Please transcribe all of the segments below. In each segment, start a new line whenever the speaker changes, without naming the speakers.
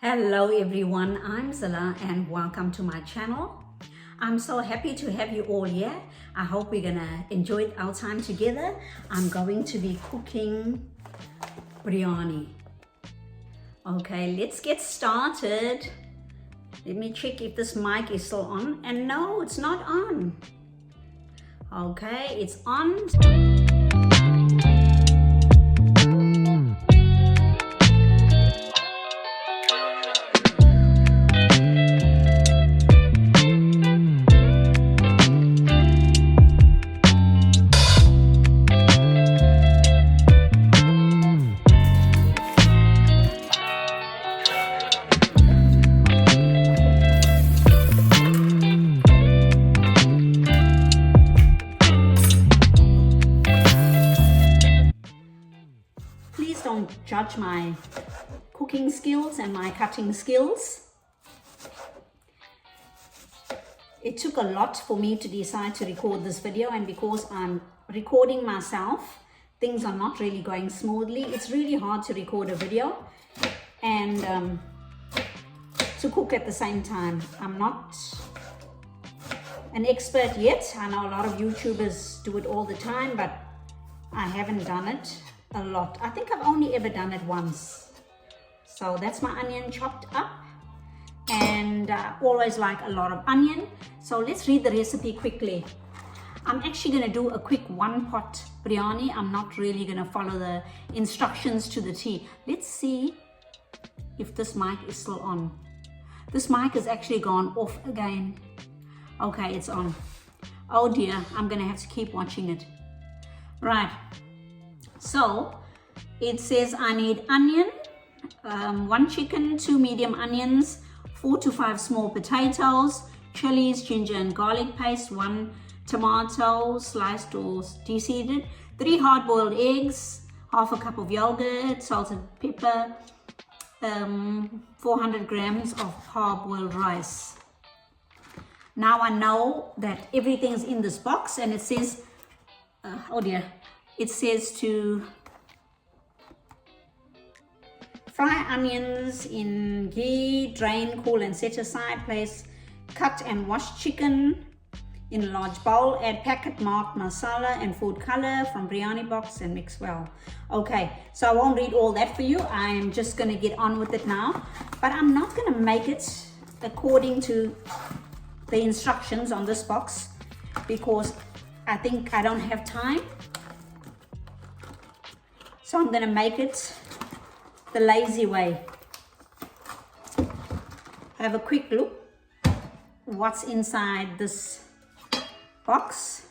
Hello everyone, I'm Zilla and welcome to my channel. I'm so happy to have you all here. I hope we're gonna enjoy our time together. I'm going to be cooking biryani. Okay, let's get started. Let me check if this mic is still on, and no, it's not on. Okay, it's on. Don't judge my cooking skills and my cutting skills. It took a lot for me to decide to record this video, and because I'm recording myself, things are not really going smoothly. It's really hard to record a video and to cook at the same time. I'm not an expert yet. I know a lot of YouTubers do it all the time, but I haven't done it a lot. I think I've only ever done it once. So that's my onion chopped up, and always like a lot of onion. So let's read the recipe quickly. I'm actually going to do a quick one-pot biryani. I'm not really going to follow the instructions to the T. Let's see if this mic is still on. This mic has actually gone off again. Okay, it's on. Oh dear, I'm going to have to keep watching it. Right. So it says I need onion, 1 chicken, 2 medium onions, 4 to 5 small potatoes, chilies, ginger and garlic paste, 1 tomato sliced or de-seeded, 3 hard-boiled eggs, half a cup of yogurt, salt and pepper, 400 grams of hard-boiled rice. Now I know that everything is in this box, and it says, oh dear, it says to fry onions in ghee, drain, cool and set aside. Place cut and washed chicken in a large bowl. Add packet marked masala and food color from biryani box and mix well. Okay, so I won't read all that for you. I'm just going to get on with it now. But I'm not going to make it according to the instructions on this box because I think I don't have time. So I'm going to make it the lazy way. Have a quick look what's inside this box.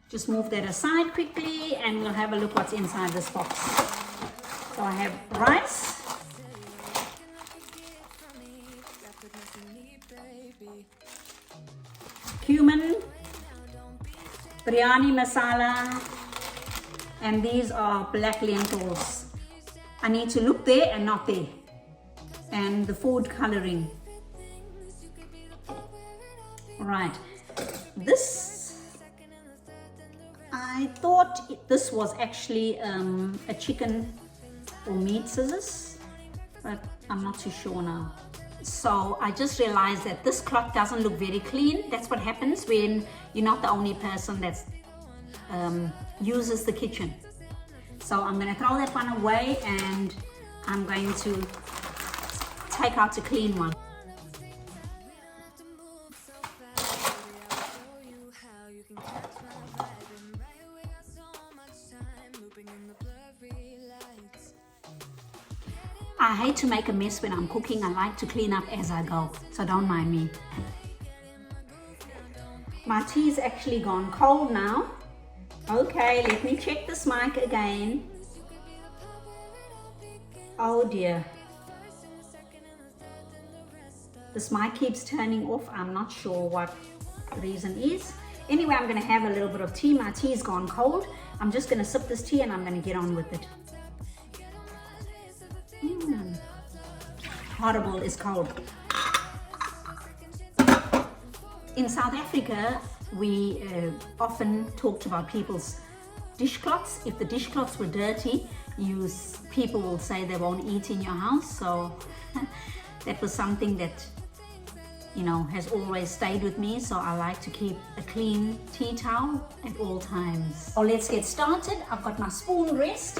Just move that aside quickly and we'll have a look what's inside this box. So I have rice, cumin, biryani masala, and these are black lentils. I need to look there and not there. And the food coloring. Right. This, I thought this was actually a chicken or meat scissors, but I'm not too sure now. So I just realized that this cloth doesn't look very clean. That's what happens when you're not the only person that's uses the kitchen. So I'm going to throw that one away and I'm going to take out a clean one. I hate to make a mess when I'm cooking. I like to clean up as I go, so don't mind me. My tea's actually gone cold now. Okay, let me check this mic again. Oh dear. This mic keeps turning off. I'm not sure what the reason is. Anyway, I'm going to have a little bit of tea. My tea's gone cold. I'm just going to sip this tea and I'm going to get on with it. Horrible is cold. In South Africa, we often talked about people's dishcloths. If the dishcloths were dirty, people will say they won't eat in your house. So that was something that, you know, has always stayed with me. So I like to keep a clean tea towel at all times. So let's get started. I've got my spoon rest.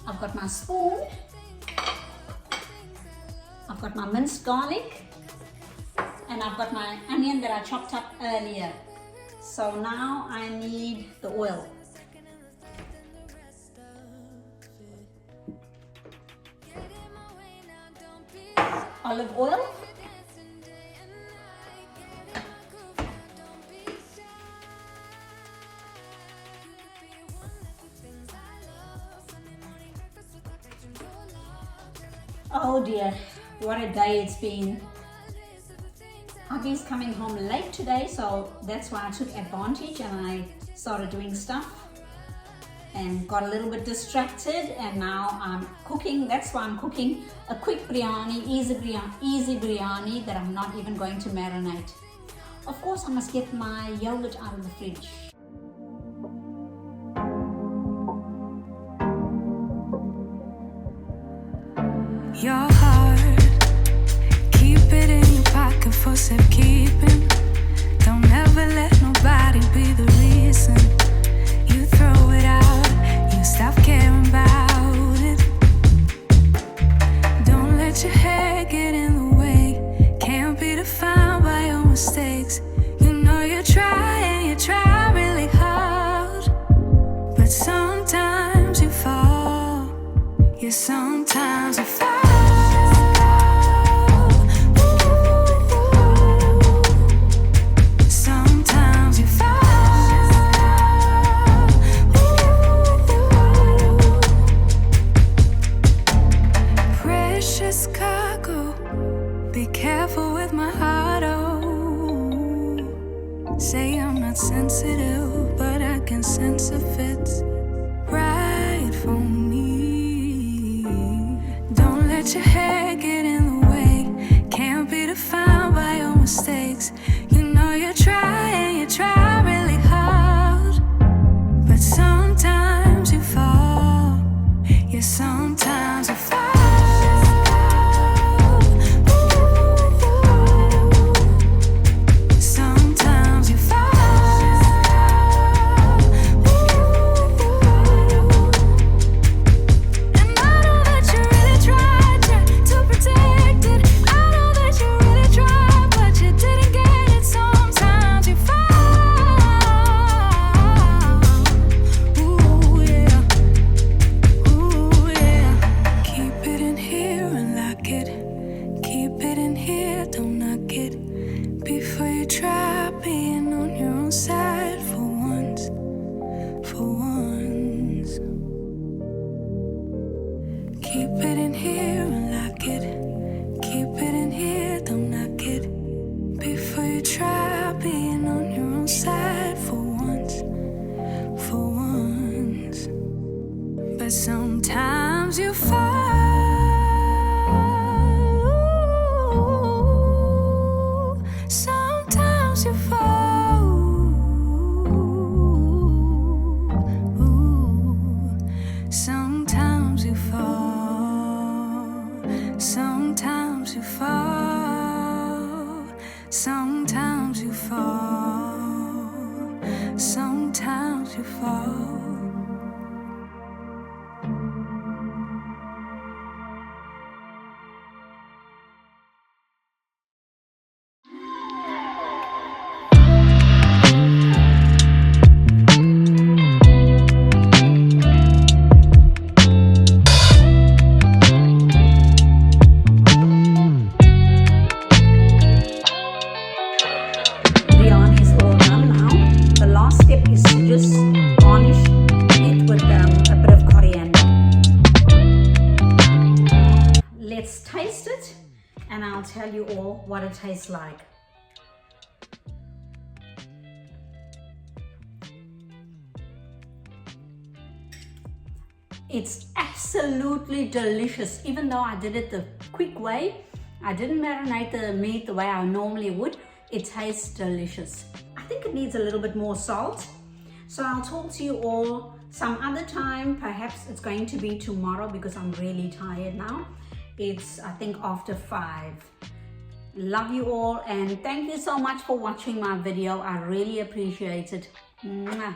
I've got my spoon. I've got my minced garlic. And I've got my onion that I chopped up earlier. So now I need the oil. Olive oil. Oh dear, what a day it's been. Hubby's coming home late today, so that's why I took advantage and I started doing stuff and got a little bit distracted, and now I'm cooking. That's why I'm cooking a quick biryani, easy biryani that I'm not even going to marinate. Of course, I must get my yogurt out of the fridge.
Your heart, keep it in your pocket for safekeeping. Don't ever let nobody be the reason you throw it out, you stop caring about it. Don't let your head get in the way, can't be defined by your mistakes. You know you try and you try really hard, but sometimes you fall, yeah, sometimes you fall. Say I'm not sensitive, but I can sense if it's right for me. Don't let your head get in the way, can't be defined by your mistakes. You know you try and you try really hard, but sometimes you fall, yeah, sometimes you fall. Keep it in here and lock it. Keep it in here, don't knock it. Before you try being on your own side for once, for once. But sometimes you fall. Sometimes you fall. Sometimes you fall. Sometimes you fall. Sometimes you fall. Sometimes you fall. And I'll tell you all what it tastes like. It's absolutely delicious. Even though I did it the quick way, I didn't marinate the meat the way I normally would, it tastes delicious. I think it needs a little bit more salt. So I'll talk to you all
Some other time, perhaps it's going to be tomorrow because I'm really tired now. It's, I think, after 5. Love you all and thank you so much for watching my video. I really appreciate it. Mwah.